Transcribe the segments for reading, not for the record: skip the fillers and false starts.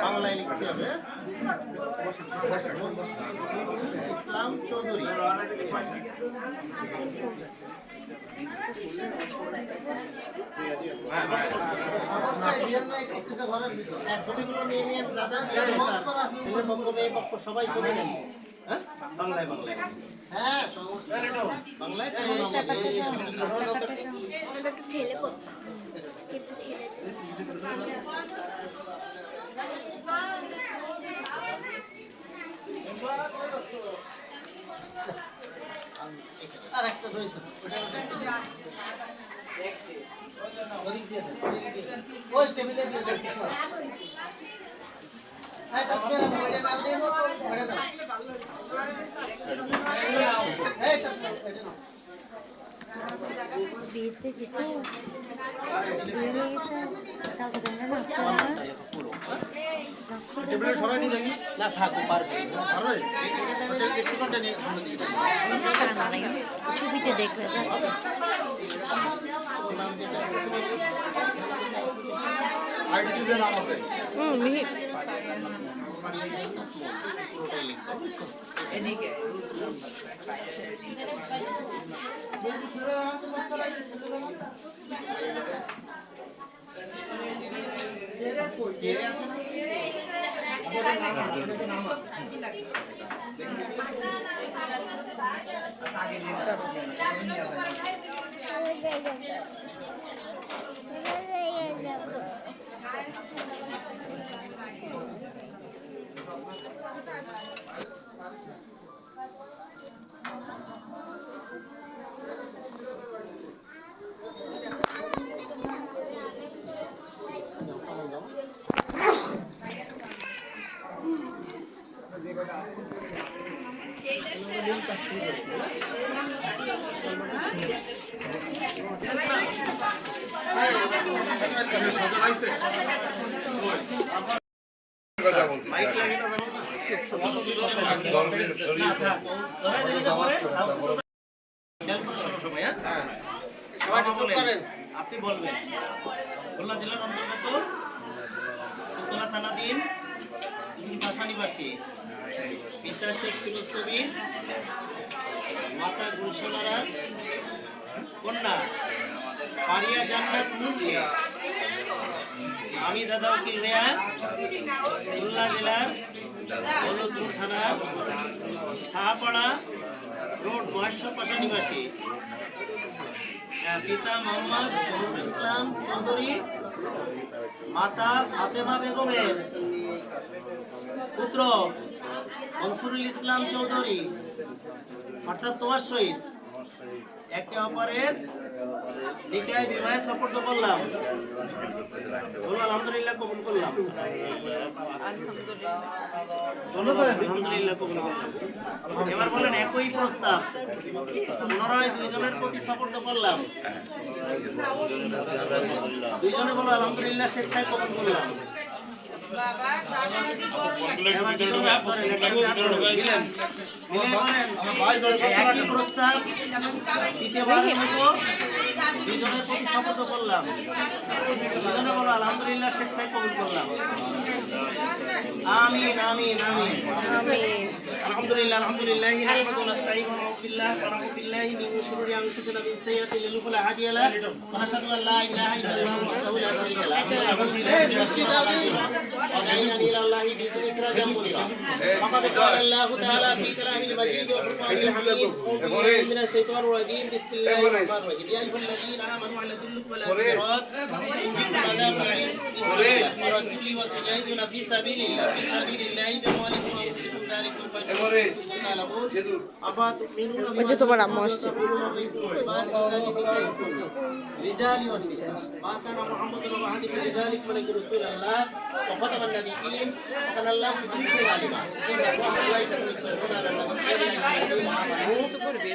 বাংলায় লিখতে হবে ইসলাম চৌধুরী। ছবিগুলো নিয়ে নিয়ে দাদা ছেলে পক্ষ মেয়ে পক্ষ সবাই ছবি নেন। হ্যাঁ বাংলায় বাংলায় হ্যাঁ বাংলায় আর একটা রয়েছে ওই টেবিলে দিয়ে দেন কিছু হ্যাঁ তসবির মোড়ে নাম দেন মোড়ে নাম এই তসবির এটা নাও বিয়েতে কিছু বিয়ে হয়ে গেছে কাউকে দেখানো টেবিলে সরাই নি দেখি না থাকো পারবে পারবে একটু ঘন্টা নিয়ে সামনে দিকে ছবিতে দেখবে আইডি দিবেন নাম আছে মিহির এদিকে আপনি বলবেন খুলনা জেলার অন্তর্গত উত্তরা থানাধীন ভাষা নিবাসী পিতা শেখ ফিরোজ কবির, মাতা গুলশানারা কন্যা পারিয়া জান্নাত মুন্সি, আমি দাদা উকিল রেয়া, খুলনা জেলার দৌলতপুর থানার শাহপাড়া রোড মহেশ্বরপাশা নিবাসী, পিতা মোহাম্মদ জহুরুল ইসলাম চৌধুরী, মাতা ফাতেমা বেগমের পুত্র মনসুরুল ইসলাম চৌধুরী, অর্থাৎ তোমার সহিত একে অপরের নিকায় বিবাহে সাপোর্ট করলাম। বলো আলহামদুলিল্লাহ, কবুল করলাম। আলহামদুলিল্লাহ কবুল করলাম। এবার বলেন একই প্রস্তাব পুনরায় দুইজনের প্রতি সাপোর্ট করলাম। দুইজনে বলো আলহামদুলিল্লাহ স্বেচ্ছায় কবুল করলাম। প্রস্তাব দ্বিতীয়বারের মতো দুইজনের প্রতি শপথ করলাম। দুজনে বলো আলহামদুলিল্লাহ স্বেচ্ছায় কবুল করলাম। আমিন আমিন আমিন। আলহামদুলিল্লাহ আলহামদুলিল্লাহ নাহমাদুহু ওয়া নাস্তাঈনুহু ওয়া না'উযু বিল্লাহি মিন শুরুরি আনফুসিনা ওয়া মিন সাইয়্যাতি আ'মালিনা লা হাদিয়া লাহু ওয়া নাশহাদু আন লা ইলাহা ইল্লাল্লাহু ওয়াহদাহু লা শারীকা লাহু فقد قال الله تعالى في كلامه المجيد وفرقانه الحميد من الشيطان الرجيم بسم الله الرحمن الرحيم يا ايها الذين امنوا على دلكم على خيرات ورسوله وتجاهدون في سبيل الله باموالكم وانفسكم ذلكم ওই তোমার আম্মু আসছে। رجال والنساء ما كان محمد وعلي بذلك ملك رسول الله وختم النبيين وكان الله بكل شيء عليما ان الله وملائكته يصلون على النبي يا ايها الذين امنوا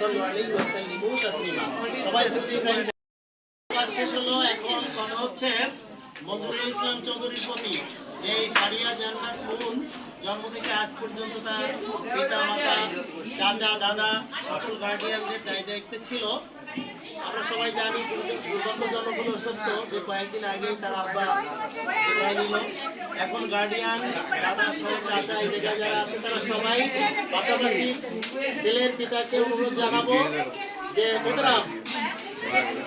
صلوا عليه وسلموا تسليما সবাই ইব্রাহিম শেষ হলো। এখন কথা হচ্ছে মনসুরুল ইসলাম চৌধুরীর প্রতি এই ফারিয়া জান্নাত মুন জন্ম থেকে আজ পর্যন্ত তার পিতা মাতা চাচা দাদা সকল গার্ডিয়ানদের দায়িত্বে ছিল। আমরা সবাই জানি দুর্ভাগ্যজনক হলো সত্য যে কয়েকদিন আগেই তার আব্বা বিদায় নিল। এখন গার্ডিয়ান দাদা সহ চাচা এই জায়গায় যারা আছে তারা সবাই পাশাপাশি ছেলের পিতাকে অনুরোধ জানাবো যে মোহতারাম,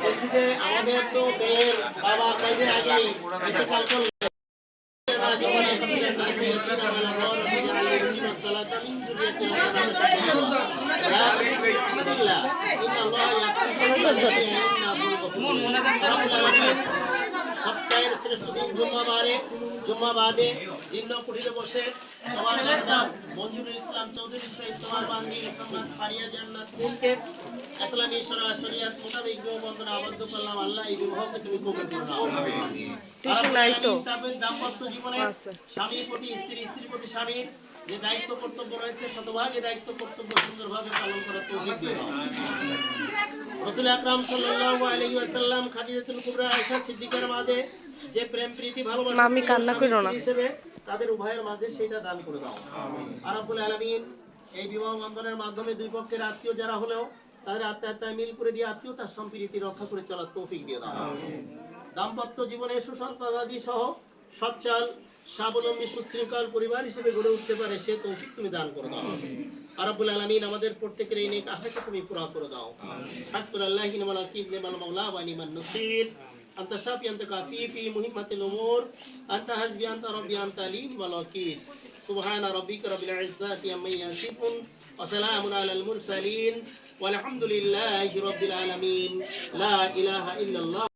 বলছি যে আমাদের তো মেয়ের বাবা কয়েকদিন আগেই ইন্তেকাল করলেন। সপ্তাহের শ্রেষ্ঠ দিন জুম্মাবাদে জিন্ন কুঠিরে বসে তোমার বান্দা মঞ্জুরুল ইসলাম চৌধুরী সহিত তোমার বান্দি ইসলাম ফারিয়া জান্নাত কুলকে ইসলামী শরিয়াত মোতাবেক বিবাহবন্ধনে আবদ্ধ করলাম। আল্লাহ এই বিবাহকে তুমি কবুল করে নাও। তারপর দাম্পত্য জীবনে স্বামীর প্রতি স্ত্রী, স্ত্রীর প্রতি স্বামীর যে দায়িত্ব কর্তব্য রয়েছে শতভাগ এই দায়িত্ব কর্তব্য সুন্দরভাবে পালন করার তৌফিক দিও। রাসূল আকরাম সাল্লাল্লাহু আলাইহি ওয়াসাল্লাম খাদিজাতুল কুবরা আয়েশা সিদ্দিকার মাঝে যে প্রেম প্রীতি ভালোবাসা মামি কান্না কইরো না হিসেবে তাদের উভয়ের মাঝে সেটা দান করে দাও। আর রব্বুল আলামিন এই বিবাহ বন্ধনের মাধ্যমে দুই পক্ষের আত্মীয় যারা হলেও তাদের আত্মীয়তায় মিল করে দিয়ে আত্মীয়তার সম্প্রীতি রক্ষা করে চলার তৌফিক দিয়ে দাও। দাম্পত্য জীবনে সুসন্তানাদি সহ সচ্ছল স্বাবলম্বী সুশৃঙ্খল পরিবার হিসেবে গড়ে উঠতে পারে সে তৌফিক তুমি দান করে দাও। আর রব্বুল আলামিন আমাদের প্রত্যেকের এই নেক আশাকে তুমি পুরা করে দাও। হাসবুনাল্লাহি ওয়া নি'মাল মাওলা ওয়া নি'মান নাসির। أنت شافي أنت كافي في مهمة الأمور أنت حسبي أنت ربي أنت لي والوكيل. سبحان ربك رب العزة عما يصفون وسلام على المرسلين والحمد لله رب العالمين. لا إله إلا الله.